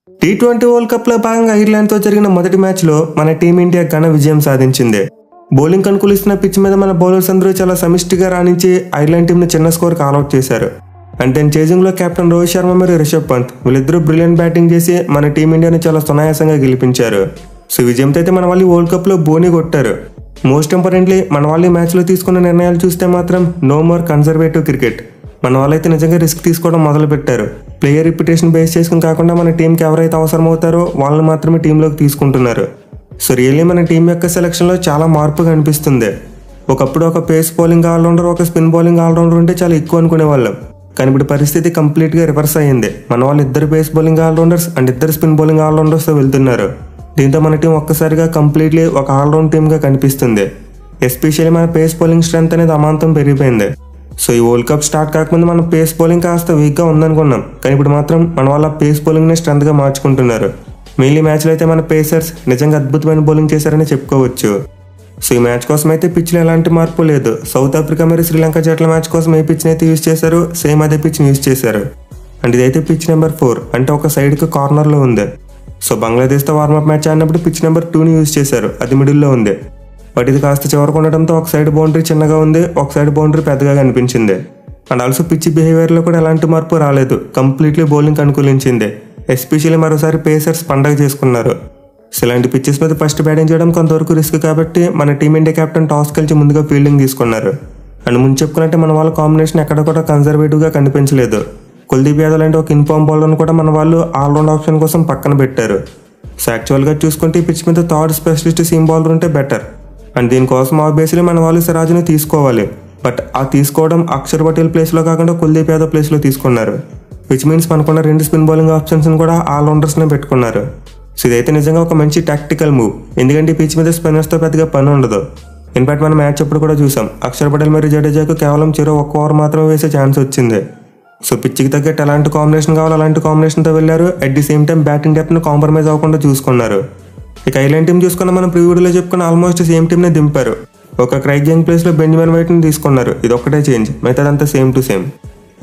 T20 world cup లో భాగంగా ఐర్లాండ్తో జరిగిన మొదటి మ్యాచ్లో మన టీమిండియా ఘన విజయం సాధించింది. బౌలింగ్ అనుకూలిస్తున్న పిచ్ మీద మన బౌలర్స్ అందరూ చాలా సమిష్టిగా రాణించి ఐర్లాండ్ టీంని చిన్న స్కోర్ ఆల్అౌట్ చేశారు. అంటే చేజింగ్ లో కెప్టెన్ రోహిత్ శర్మ మరియు రిషబ్ పంత్ వీళ్ళిద్దరూ బ్రిలియంట్ బ్యాటింగ్ చేసి మన టీమిండియాని చాలా సునాయాసంగా గెలిపించారు. సో విజయంతో అయితే మన వాళ్ళు వరల్డ్ కప్ లో బోని కొట్టారు. మోస్ట్ ఇంపార్టెంట్లీ మన వాళ్ళు ఈ మ్యాచ్ లో తీసుకున్న నిర్ణయాలు చూస్తే మాత్రం నో మోర్ కన్జర్వేటివ్ క్రికెట్. మన వాళ్ళైతే నిజంగా రిస్క్ తీసుకోవడం మొదలు పెట్టారు. ప్లేయర్ రిప్యుటేషన్ బేస్ చేసుకుని కాకుండా మన టీంకి ఎవరైతే అవసరం అవుతారో వాళ్ళని మాత్రమే టీంలోకి తీసుకుంటున్నారు. సో రియల్లీ మన టీం యొక్క సెలక్షన్లో చాలా మార్పు కనిపిస్తుంది. ఒకప్పుడు ఒక పేస్ బౌలింగ్ ఆల్రౌండర్, ఒక స్పిన్ బౌలింగ్ ఆల్రౌండర్ ఉంటే చాలా ఎక్కువ అనుకునే వాళ్ళం. కానీ ఇప్పుడు పరిస్థితి కంప్లీట్గా రివర్స్ అయ్యింది. మన వాళ్ళు ఇద్దరు పేస్ బౌలింగ్ ఆల్రౌండర్స్ అండ్ ఇద్దరు స్పిన్ బౌలింగ్ ఆల్రౌండర్స్తో వెళ్తున్నారు. దీంతో మన టీం ఒక్కసారిగా కంప్లీట్లీ ఒక ఆల్రౌండ్ టీమ్గా కనిపిస్తుంది. ఎస్పెషల్లీ మన పేస్ బౌలింగ్ స్ట్రెంత్ అనేది అమాంతం పెరిగిపోయింది. సో ఈ వరల్డ్ కప్ స్టార్ట్ కాకముందు మన పేస్ బౌలింగ్ కాస్త వీక్గా ఉందనుకున్నాం. కానీ ఇప్పుడు మాత్రం మన వాళ్ళ పేస్ బౌలింగ్ని స్ట్రెంత్గా మార్చుకుంటున్నారు. మెయిన్లీ మ్యాచ్లో అయితే మన పేసర్స్ నిజంగా అద్భుతమైన బౌలింగ్ చేశారని చెప్పుకోవచ్చు. సో ఈ మ్యాచ్ కోసం అయితే పిచ్లో ఎలాంటి మార్పు లేదు. సౌత్ ఆఫ్రికా మరియు శ్రీలంక జట్ల మ్యాచ్ కోసం ఏ పిచ్ని అయితే యూజ్ చేశారో సేమ్ అదే పిచ్ని యూజ్ చేశారు. అండ్ ఇదైతే పిచ్ నెంబర్ 4, అంటే ఒక సైడ్కి కార్నర్లో ఉంది. సో బంగ్లాదేశ్తో వార్మప్ మ్యాచ్ ఆడినప్పుడు పిచ్ నెంబర్ 2ని యూజ్ చేశారు, అది మిడిల్లో ఉంది. బట్ ఇది కాస్త చివరకు ఉండడంతో ఒక సైడ్ బౌండరీ చిన్నగా ఉంది, ఒక సైడ్ బౌండరీ పెద్దగా కనిపించింది. అండ్ ఆల్సో పిచ్ బిహేవియర్లో కూడా ఎలాంటి మార్పు రాలేదు, కంప్లీట్లీ బౌలింగ్ అనుకూలించింది. ఎస్పెషల్లీ మరోసారి పేసర్స్ పండగ చేసుకున్నారు. సో ఇలాంటి పిచ్చెస్ మీద ఫస్ట్ బ్యాటింగ్ చేయడం కొంతవరకు రిస్క్ కాబట్టి మన టీమిండియా కెప్టెన్ టాస్ గెలిచి ముందుగా ఫీల్డింగ్ తీసుకున్నారు. అండ్ ముందు చెప్పుకున్నట్టే మన వాళ్ళ కాంబినేషన్ ఎక్కడ కూడా కన్జర్వేటివ్గా కనిపించలేదు. కుల్దీప్ యాదవ్ లాంటి ఒక ఇన్ఫార్మ్ బౌలర్ను కూడా మన వాళ్ళు ఆల్రౌండ్ ఆప్షన్ కోసం పక్కన పెట్టారు. సో యాక్చువల్గా చూసుకుంటే ఈ పిచ్ మీద థర్డ్ స్పెషలిస్ట్ సీమ్ బౌలర్ ఉంటే బెటర్. అండ్ దీనికోసం ఆబ్వియస్లీ మన వాళ్ళు సిరాజ్ని తీసుకోవాలి. బట్ ఆ తీసుకోవడం అక్షర్ పటేల్ ప్లేస్లో కాకుండా కుల్దీప్ యాదవ్ ప్లేస్లో తీసుకున్నారు. విచ్ మీన్స్ మనకున్న 2 స్పిన్ బౌలింగ్ ఆప్షన్స్ని కూడా ఆల్రౌండర్స్నే పెట్టుకున్నారు. సో ఇదైతే నిజంగా ఒక మంచి టాక్టికల్ మూవ్. ఎందుకంటే ఈ పిచ్ మీద స్పిన్నర్స్తో పెద్దగా పని ఉండదు. ఇన్ఫాక్ట్ మన మ్యాచ్ అప్పుడు కూడా చూసాం, అక్షర్ పటేల్ మరియు జడేజాకు కేవలం ఒక్క ఓవర్ మాత్రమే వేసే ఛాన్స్ వచ్చింది. సో పిచ్కి తగ్గట్టు ఎలాంటి కాంబినేషన్ కావాలో అలాంటి కాంబినేషన్తో వెళ్ళారు. At the same time batting డెప్త్ని కాంప్రమైజ్ అవ్వకుండా చూసుకున్నారు. ఇక ఐర్లాండ్ టీం చూసుకున్న మనం ప్రివ్యూలో చెప్పుకున్న ఆల్మోస్ట్ సేమ్ టీమ్నే దింపారు. ఒక క్రైగ్ యంగ్ ప్లేస్లో బెంజమిన్ వైట్ని తీసుకున్నారు. ఇది ఒక్కటే చేంజ్, మిగతాదంతా సేమ్ టు సేమ్.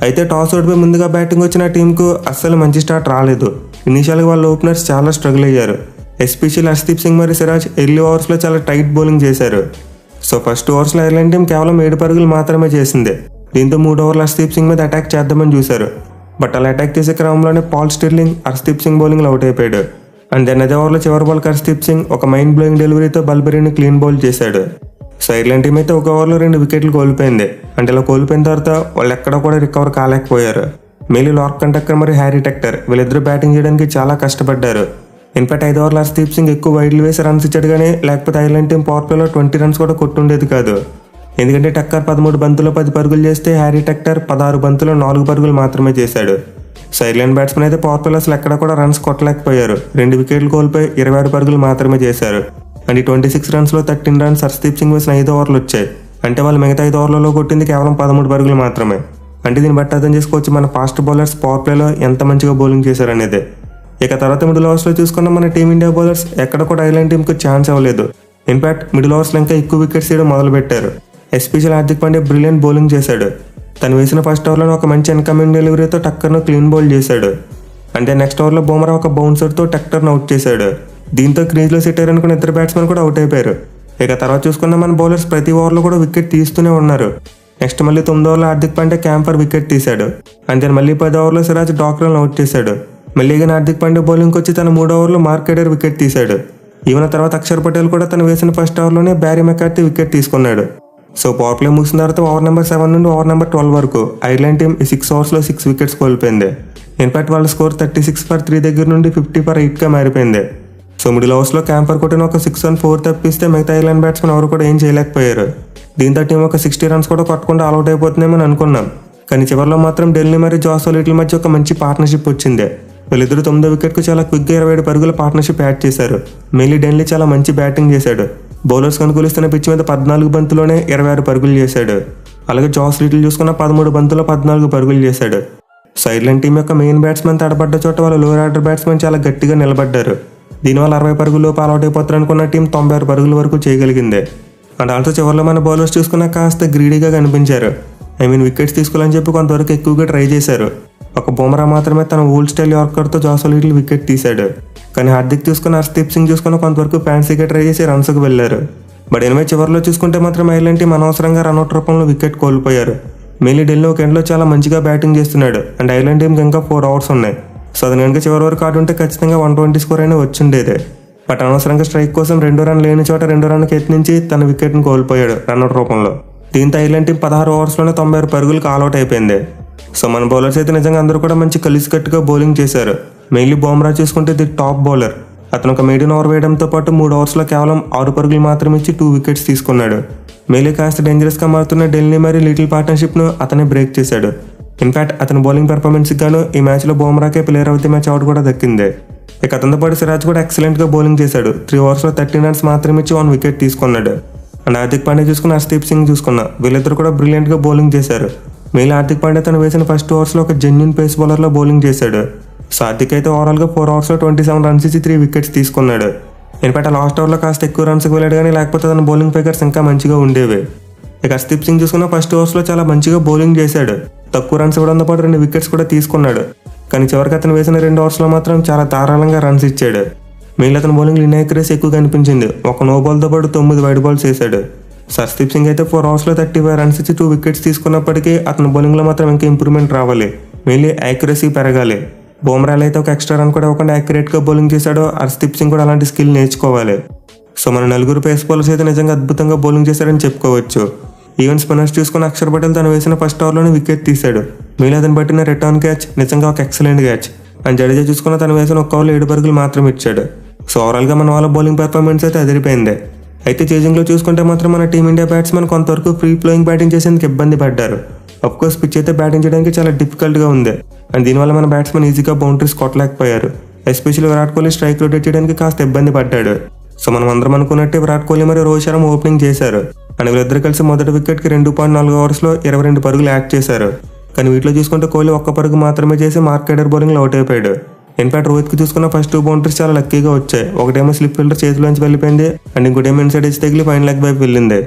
అయితే టాస్ ఓడిపోయి ముందుగా బ్యాటింగ్ వచ్చిన టీంకు అస్సలు మంచి స్టార్ట్ రాలేదు. ఇనీషియల్గా వాళ్ళ ఓపెనర్స్ చాలా స్ట్రగుల్ అయ్యారు. ఎస్పెషల్లీ హర్షదీప్ సింగ్ మరియు సిరాజ్ ఎర్లీ ఓవర్స్లో చాలా టైట్ బౌలింగ్ చేశారు. సో ఫస్ట్ ఓవర్స్లో ఐర్లాండ్ టీం కేవలం 7 పరుగులు మాత్రమే చేసింది. దీంతో 3 ఓవర్లు హర్షదీప్ సింగ్ మీద అటాక్ చేద్దామని చూశారు. బట్ అలా అటాక్ చేసే క్రమంలోనే పాల్ స్టిర్లింగ్ హర్షదీప్ సింగ్ బౌలింగ్లో అవుట్ అయిపోయాడు. అండ్ దెన్ అదే ఓవర్లో చివరి బాల్ హర్షదీప్ సింగ్ ఒక మైండ్ బ్లోయింగ్ డెలివరీతో బల్బెరీని క్లీన్ బౌల్ చేశాడు. సో ఐర్లాండ్ టీం అయితే ఒక ఓవర్లో 2 వికెట్లు కోల్పోయింది. అంటే ఇలా కోల్పోయిన తర్వాత వాళ్ళు ఎక్కడ కూడా రికవర్ కాలేకపోయారు. మెయిన్లీ లార్కన్ టక్కర్ మరియు హ్యారీ టెక్టర్ వీళ్ళిద్దరూ బ్యాటింగ్ చేయడానికి చాలా కష్టపడ్డారు. ఇన్ఫాక్ట్ 5 ఓవర్లు హర్షదీప్ సింగ్ ఎక్కువ వైడ్లు వేసి రన్స్ ఇచ్చాడు, కానీ లేకపోతే ఐర్లాండ్ టీం పవర్ ప్లేలో 20 రన్స్ కూడా కొట్టుండేది కాదు. ఎందుకంటే టక్కర్ 13 బంతుల్లో 10 పరుగులు చేస్తే హ్యారీ టెక్టర్ 16 బంతుల్లో 4 పరుగులు మాత్రమే చేశాడు. సో ఐర్లాండ్ బ్యాట్స్మెన్ అయితే పవర్ ప్లేలో అసలు ఎక్కడ కూడా రన్స్ కొట్టలేకపోయారు. 2 వికెట్లు కోల్పోయి 26 పరుగులు మాత్రమే చేశారు. అండ్ ఈ 26 రన్స్లో 13 రన్స్ హర్షదీప్ సింగ్ వేసిన 5 ఓవర్లు వచ్చాయి. అంటే వాళ్ళు మిగతా 5 ఓవర్లలో కొట్టింది కేవలం 13 పరుగులు మాత్రమే. అంటే దీన్ని బట్టి అర్థం చేసుకోవచ్చు మన ఫాస్ట్ బౌలర్స్ పవర్ ప్లేలో ఎంత మంచిగా బౌలింగ్ చేశారనేది. ఇక తర్వాత మిడిల్ ఓవర్స్లో చూసుకున్న మన టీమిండియా బౌలర్స్ ఎక్కడ కూడా ఐర్లాండ్ టీంకు ఛాన్స్ ఇవ్వలేదు. ఇన్ఫాక్ట్ మిడిల్ ఓవర్స్లో ఇంకా ఎక్కువ వికెట్స్ తీయడం మొదలుపెట్టారు. Especial Hardik Pandya brilliant bowling చేశాడు. తను వేసిన ఫస్ట్ ఓవర్లో ఒక మంచి ఇన్కమింగ్ డెలివరీతో టక్కర్ను క్లీన్ బౌల్ చేశాడు. అంటే నెక్స్ట్ ఓవర్లో బుమ్రా ఒక బౌన్సర్తో టక్కర్ను అవుట్ చేశాడు. దీంతో క్రీజ్లో సెట్ అయ్యారనుకున్న ఇద్దరు బ్యాట్స్మెన్ కూడా అవుట్ అయిపోయారు. ఇక తర్వాత చూసుకున్న మన బౌలర్స్ ప్రతి ఓవర్లో కూడా వికెట్ తీస్తూనే ఉన్నారు. నెక్స్ట్ మళ్ళీ 9 ఓవర్లో హార్దిక్ పాండ్యా క్యాంపర్ వికెట్ తీశాడు. అంతే మళ్ళీ 10 ఓవర్లో సిరాజ్ డాక్టర్లను అవుట్ చేశాడు. మళ్ళీ హార్దిక్ పాండ్యా బౌలింగ్కి వచ్చి తన 3 ఓవర్లో మార్కెడర్ వికెట్ తీశాడు. ఈవెన్ తర్వాత అక్షర్ పటేల్ కూడా తను వేసిన ఫస్ట్ ఓవర్లోనే బ్యారీ మెకార్తీ వికెట్ తీసుకున్నాడు. సో పవర్ ప్లే ముగిసిన తర్వాత ఓవర్ నెంబర్ 7 నుండి ఓవర్ నెంబర్ 12 వరకు ఐర్లాండ్ టీం ఈ 6 ఓవర్స్లో 6 వికెట్స్ కోల్పోయింది. ఇన్ఫాక్ట్ వాళ్ళ స్కోర్ 36 ఫర్ 3 దగ్గర నుండి 50 ఫర్ 8గా మారిపోయింది. సో మిడిల్ ఓవర్స్లో క్యాంపర్ కొట్టిన ఒక 6 and 4 తప్పిస్తే మిగతా ఐర్లాండ్ బ్యాట్స్మెన్ ఎవరు కూడా ఏం చేయలేకపోయారు. దీంతో టీం ఒక 60 రన్స్ కూడా కొట్టకుండా ఆల్అౌట్ అయిపోతుందేమని అనుకున్నాం. కానీ చివరిలో మాత్రం డెల్నీ మరియు జాస్ లిటిల్ మధ్య ఒక మంచి పార్ట్నర్షిప్ వచ్చింది. వీళ్ళిద్దరూ 9వ వికెట్కు చాలా క్విక్గా 27 పరుగుల పార్ట్నర్షిప్ యాడ్ చేశారు. మెయిన్లీ డెన్లీ చాలా మంచి బ్యాటింగ్ చేశాడు. బౌలర్స్ అనుకూలిస్తున్న పిచ్ మీద 14 బంతుల్లోనే 26 పరుగులు చేశాడు. అలాగే జాస్ లిటిల్ చూసుకున్న 13 బంతుల్లో 14 పరుగులు చేశాడు. సో ఐర్లాండ్ టీం యొక్క మెయిన్ బ్యాట్స్మెన్ తడబడ్డ చోట వాళ్ళ లోయర్ ఆర్డర్ బ్యాట్స్మెన్ చాలా గట్టిగా నిలబడ్డారు. దీనివల్ల 60 పరుగులు ఆల్అౌట్ అయిపోతారు అనుకున్న టీం 96 పరుగుల వరకు చేయగలిగింది. అండ్ ఆల్సో చివరిలో మన బౌలర్స్ చూసుకున్న కాస్త గ్రీడీగా కనిపించారు. వికెట్స్ తీసుకోవాలని చెప్పి కొంతవరకు ఎక్కువగా ట్రై చేశారు. ఒక బుమ్రా మాత్రమే తన ఓల్డ్ స్టైల్ యార్కర్తో జాస్ లిటిల్ వికెట్ తీశాడు. కానీ హార్దిక్ చూసుకుని హర్షదీప్ సింగ్ చూసుకుని కొంతవరకు ఫ్యాన్సీగా ట్రై చేసి రన్స్కి వెళ్లారు. బట్ ఎనిమిది చివరిలో చూసుకుంటే మాత్రం ఐర్లాండ్ టీం అనవసరంగా రన్అట్ రూపంలో వికెట్ కోల్పోయారు. మెయిన్లీ ఢిల్లీ ఒక ఎండ్లో చాలా మంచిగా బ్యాటింగ్ చేస్తున్నాడు అండ్ ఐర్లాండ్ టీంకి ఇంకా 4 అవర్స్ ఉన్నాయి. సో అది కనుక చివరి వరకు ఆడుంటే ఖచ్చితంగా 120 స్కోర్ అయినా వచ్చిండేదే. బట్ అనవసరంగా స్ట్రైక్ కోసం 2 రన్ లేని చోట 2 రన్కి యత్నించి తన వికెట్ని కోల్పోయాడు రన్అట్ రూపంలో. దీంతో ఐర్లాండ్ టీం 16 ఓవర్స్లోనే 96 పరుగులకు ఆల్అౌట్ అయిపోయింది. సో మన బౌలర్స్ అయితే నిజంగా అందరూ కూడా మంచి కలిసికట్టుగా బౌలింగ్ చేశారు. మెయిన్లీ బుమ్రా చూసుకుంటే ది టాప్ బౌలర్. అతను ఒక మీడియం ఓవర్ వేయడంతో పాటు 3 ఓవర్స్లో కేవలం 6 పరుగులు మాత్రమే ఇచ్చి 2 వికెట్స్ తీసుకున్నాడు. మెయిన్లీ కాస్త డేంజరస్గా మారుతున్న ఢిల్లీ మరియు లిటిల్ పార్ట్నర్షిప్ను అతనే బ్రేక్ చేశాడు. ఇన్ఫాక్ట్ అతని బౌలింగ్ పెర్ఫార్మెన్స్కి గాను ఈ మ్యాచ్లో బుమ్రాకే player of the match award కూడా దక్కింది. ఇక అతనితో పాటు సిరాజ్ కూడా ఎక్సలెంట్గా బౌలింగ్ చేశాడు. 3 ఓవర్స్లో 13 రన్స్ మాత్రమే ఇచ్చి 1 వికెట్ తీసుకున్నాడు. అండ్ హార్దిక్ పాండ్యా చూసుకున్న హర్షదీప్ సింగ్ చూసుకున్నా వీళ్ళిద్దరు కూడా బ్రిలియంట్గా బౌలింగ్ చేశారు. మెయిన్లీ హార్దిక్ పాండ్యా తను వేసిన ఫస్ట్ ఓవర్స్లో ఒక జెన్యూన్ పేస్ బౌలర్లో బౌలింగ్ చేశాడు. సో హార్దిక్ అయితే ఓవరాల్గా 4 ఓవర్స్లో 27 రన్స్ ఇచ్చి 3 వికెట్స్ తీసుకున్నాడు. ఇన్ఫాక్ట్ లాస్ట్ ఓవర్లో కాస్త ఎక్కువ రన్స్కి వెళ్ళాడు కానీ లేకపోతే తన బౌలింగ్ ఫిగర్స్ ఇంకా మంచిగా ఉండేవి. ఇక హర్షదీప్ సింగ్ చూసుకున్న ఫస్ట్ ఓవర్స్లో చాలా మంచిగా బౌలింగ్ చేశాడు. తక్కువ రన్స్ ఇవ్వడంతో పాటు 2 వికెట్స్ కూడా తీసుకున్నాడు. కానీ చివరికి అతను వేసిన 2 ఓవర్స్లో మాత్రం చాలా ధారాళంగా రన్స్ ఇచ్చాడు. మెయిన్ అతని బౌలింగ్ ఇన్యాక్యురసీ ఎక్కువ కనిపించింది. ఒక నో బాల్తో పాటు 9 వైడ్ బాల్స్ వేశాడు. హర్షదీప్ సింగ్ అయితే 4 ఓవర్స్లో 35 రన్స్ ఇచ్చి 2 వికెట్స్ తీసుకున్నప్పటికీ అతని బౌలింగ్లో మాత్రం ఇంకా ఇంప్రూవ్మెంట్ రావాలి. మెయిన్లీ యాక్యురసీ పెరగాలి. బుమ్రాలో అయితే ఒక ఎక్స్ట్రా రన్ కూడా ఇవ్వకుండా యాక్యురేట్గా బౌలింగ్ చేశాడో హర్షదీప్ సింగ్ కూడా అలాంటి స్కిల్ నేర్చుకోవాలి. సో మన 4 పేస్ బౌలర్స్ అయితే నిజంగా అద్భుతంగా బౌలింగ్ చేశారని చెప్పుకోవచ్చు. ఈవెన్ స్పిన్నర్స్ చూసుకుని అక్షర్ పటేల్ తను వేసిన ఫస్ట్ ఓవర్లోనే వికెట్ తీశాడు. మెయిన్ అతను పట్టిన రిటర్న్ క్యాచ్ నిజంగా ఒక ఎక్సలెంట్ క్యాచ్. అండ్ జడేజా చూసుకున్న తను వేసిన 1 ఓవర్లో 7 పరుగులు మాత్రం ఇచ్చాడు. సో ఓవరాల్గా మన వాళ్ళ బౌలింగ్ పెర్ఫార్మెన్స్ అయితే అదిరిపోయింది. అయితే చేజింగ్లో చూసుకుంటే మాత్రం మన టీమిండియా బ్యాట్స్మెన్ కొంతవరకు ఫ్రీ ఫ్లోయింగ్ బ్యాటింగ్ చేసేందుకు ఇబ్బంది పడ్డారు. అఫ్కోర్స్ పిచ్ అయితే బ్యాటింగ్ చేయడానికి చాలా డిఫికల్ట్గా ఉంది. అండ్ దీనివల్ల మన బ్యాట్స్మెన్ ఈజీగా బౌండరీస్ కొట్టలేకపోయారు. Especially Virat Kohli strike rotate చేయడానికి కాస్త ఇబ్బంది పడ్డాడు. సో మనం అందరం అనుకున్నట్టే విరాట్ కోహ్లీ మరియు రోహిత్ శర్మ ఓపెనింగ్ చేశారు. అండ్ వీళ్ళిద్దరు కలిసి మొదటి వికెట్కి 2.4 ఓవర్స్లో 22 పరుగులు యాడ్ చేశారు. కానీ వీటిలో చూసుకుంటే కోహ్లీ 1 పరుగు మాత్రమే చేసి మార్కెడర్ బౌలింగ్లో అవుట్ అయిపోయాడు. ఇన్ఫాక్ట్ రోహిత్కి చూసుకున్న ఫస్ట్ 2 బౌండరీస్ చాలా లక్కీగా వచ్చాయి. ఒకటేమో స్లిప్ ఫీల్డర్ చేతిలోంచి వెళ్ళిపోయింది అండ్ ఇంకోటేమో ఇన్సైడ్ ఎడ్జ్ తగిలి ఫైన్ లెగ్ వైపు వెళ్ళింది.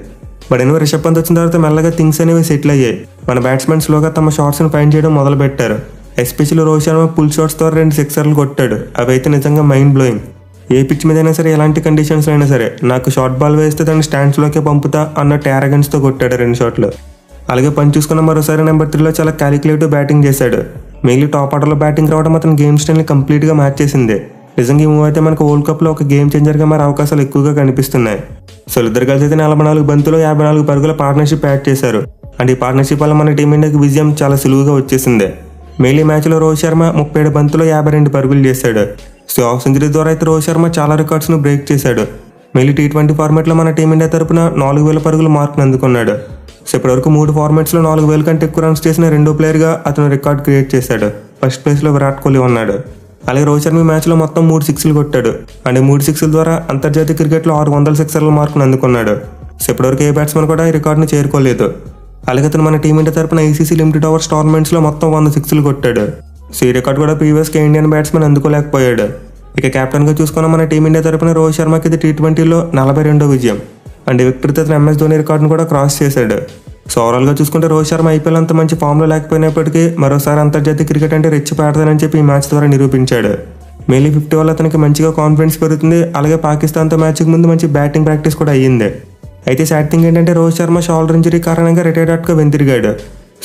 బట్ ఎనివే రిషబ్ పంత్ వచ్చిన తర్వాత మెల్లగా థింగ్స్ అనేవి సెటిల్ అయ్యాయి. మన బ్యాట్స్మెన్ స్లోగా తమ షాట్స్ని ఫైండ్ చేయడం మొదలు పెట్టారు. Especially Rohit Sharma pull shots ద్వారా 2 సిక్సర్లు కొట్టాడు. అవి అయితే నిజంగా మైండ్ బ్లోయింగ్. ఏ పిచ్ మీద అయినా సరే ఎలాంటి కండిషన్స్ అయినా సరే నాకు షార్ట్ బాల్ వేస్తే దాన్ని స్టాండ్స్లోకే పంపుతా అన్నట్టు యారగెన్స్తో కొట్టాడు 2 షాట్లు. అలాగే పని చూసుకున్న మరోసారి నెంబర్ 3లో చాలా క్యాలిక్యులేటివ్ బ్యాటింగ్ చేశాడు. మెయిన్లీ టాప్ ఆర్డర్లో బ్యాటింగ్ రావడం అతను గేమ్ స్టైల్ని కంప్లీట్గా మార్చేసింది. నిజంగా ఈ మూవ్ అయితే మనకు వరల్డ్ కప్లో ఒక గేమ్ చేంజర్గా మారే అవకాశాలు ఎక్కువగా కనిపిస్తున్నాయి. సో ఇద్దరు కలిసి అయితే 44 బంతులు 54 పరుగుల పార్ట్నర్షిప్ యాడ్ చేశారు. అండ్ ఈ పార్ట్నర్షిప్ వల్ల మన టీమిండియాకి విజయం చాలా సులువుగా వచ్చేసింది. మెయిన్లీ మ్యాచ్లో రోహిత్ శర్మ 37 బంతులు 52 పరుగులు చేశాడు. సో హాఫ్ సెంచరీ ద్వారా అయితే రోహిత్ శర్మ చాలా రికార్డ్స్ను బ్రేక్ చేశాడు. మెయిన్లీ T20 ఫార్మాట్లో మన టీమిండియా తరపున 4000 పరుగుల మార్క్ను అందుకున్నాడు. సో ఇప్పటివరకు 3 ఫార్మాట్స్లో 4000 కంటే ఎక్కువ రన్స్ చేసిన 2వ ప్లేయర్గా అతను రికార్డ్ క్రియేట్ చేశాడు. ఫస్ట్ ప్లేస్లో విరాట్ కోహ్లీ ఉన్నాడు. అలాగే రోహిత్ శర్మ ఈ మ్యాచ్లో మొత్తం 3 సిక్స్లు కొట్టాడు. అండ్ 3 సిక్స్ల ద్వారా అంతర్జాతీయ క్రికెట్లో 600 సిక్సర్ల మార్కును అందుకున్నాడు. సో ఇప్పటివరకు ఏ బ్యాట్స్మెన్ కూడా ఈ రికార్డును చేరుకోలేదు. అలాగే అతను మన టీమిండియా తరపున ఐసీసీ లిమిటెడ్ ఓవర్స్ టోర్నమెంట్స్లో మొత్తం 100 సిక్స్లు కొట్టాడు. సో ఈ రికార్డ్ కూడా ప్రీవియస్గా ఇండియన్ బ్యాట్స్మెన్ అందుకోలేకపోయాడు. ఇక కెప్టెన్గా చూసుకున్న మన టీమిండియా తరపున రోహిత్ శర్మకి ఇది T20లో 42వ విజయం. అండ్ విక్టరీతో అతను MS ధోని రికార్డును కూడా క్రాస్ చేశాడు. సో ఓవరాల్గా చూసుకుంటే రోహిత్ శర్మ ఐపీఎల్ అంత మంచి ఫామ్లో లేకపోయినప్పటికీ మరోసారి అంతర్జాతీయ క్రికెట్ అంటే రెచ్చిపాడతానని చెప్పి ఈ మ్యాచ్ ద్వారా నిరూపించాడు. మెయిన్లీ 50 వల్ల అతనికి మంచిగా కాన్ఫిడెన్స్ పెరుగుతుంది. అలాగే పాకిస్తాన్తో మ్యాచ్కి ముందు మంచి బ్యాటింగ్ ప్రాక్టీస్ కూడా అయ్యింది. అయితే సాడ్ థింగ్ ఏంటంటే రోహిత్ శర్మ షోల్డర్ ఇంజరీ కారణంగా రిటైర్డ్గా వెంతిరిగాడు.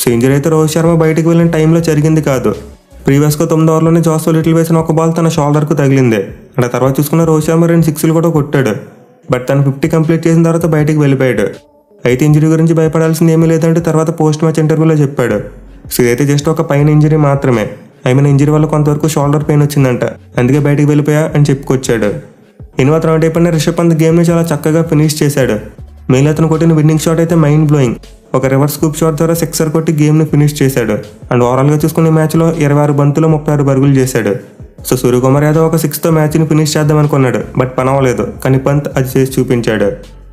సో ఇంజరీ అయితే రోహిత్ శర్మ బయటకు వెళ్ళిన టైంలో జరిగింది కాదు. ప్రీవియస్గా 9 ఓవర్లోనే జాస్ లిటిల్ వేసిన 1 బాల్ తన షోల్డర్కు తగిలింది. అండ్ ఆ తర్వాత చూసుకున్న రోహిత్ శర్మ 2 సిక్స్లు కూడా కొట్టాడు. బట్ తను 50 కంప్లీట్ చేసిన తర్వాత బయటికి వెళ్ళిపోయాడు. అయితే ఇంజరీ గురించి భయపడాల్సింది ఏమీ లేదంటే తర్వాత పోస్ట్ మ్యాచ్ ఇంటర్వ్యూలో చెప్పాడు. సో ఇదైతే జస్ట్ ఒక పైన ఇంజరీ మాత్రమే. ఇంజరీ వల్ల కొంతవరకు షోల్డర్ పెయిన్ వచ్చిందంట, అందుకే బయటికి వెళ్ళిపోయా అని చెప్పుకొచ్చాడు. ఇన్వా రౌండ్ అయిపోయిన రిషబ్ పంత్ గేమ్ని చాలా చక్కగా ఫినిష్ చేశాడు. మెయిన్ అతను కొట్టిన విన్నింగ్ షాట్ అయితే మైండ్ బ్లోయింగ్. ఒక రివర్స్ స్కూప్ షాట్ ద్వారా సిక్సర్ కొట్టి గేమ్ని ఫినిష్ చేశాడు. అండ్ ఓవరాల్గా చూసుకునే మ్యాచ్లో 26 బంతులు 36 పరుగులు చేశాడు. సో సూర్యకుమార్ యాదవ్ ఒక 6తో మ్యాచ్ని ఫినిష్ చేద్దాం అనుకున్నాడు, బట్ పని అవ్వలేదు. కానీ పంత్ అది చేసి చూపించాడు.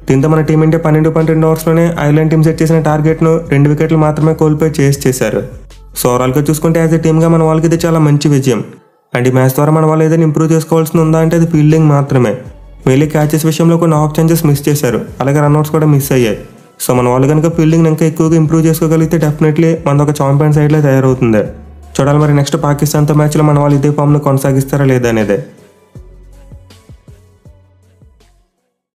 దీంతో మన టీమిండియా 12.2 ఓవర్స్లోనే ఐర్లాండ్ టీం సెట్ చేసిన టార్గెట్ను 2 వికెట్లు మాత్రమే కోల్పోయి చేశారు. సో ఓవరాల్గా చూసుకుంటే యాజ్ ఎ టీమ్గా మన వాళ్ళకి ఇది చాలా మంచి విజయం. అండ్ ఈ మ్యాచ్ ద్వారా మన వాళ్ళు ఏదైనా ఇంప్రూవ్ చేసుకోవాల్సింది ఉందా అంటే అది ఫీల్డింగ్ మాత్రమే. మెయిన్లీ క్యాచెస్ విషయంలో కొన్ని ఆఫ్ ఛాన్సెస్ మిస్ చేశారు. అలాగే రన్అట్స్ కూడా మిస్ అయ్యాయి. సో మన వాళ్ళు కనుక ఫీల్డింగ్ ఇంకా ఎక్కువగా ఇంప్రూవ్ చేసుకోగలిగితే డెఫినెట్లీ మన ఒక ఛాంపియన్ సైడ్లో తయారవుతుంది. చూడాలి మరి నెక్స్ట్ పాకిస్తాన్తో మ్యాచ్లో మన వాళ్ళు ఇదే ఫామ్ను కొనసాగిస్తారా లేదా అనేది.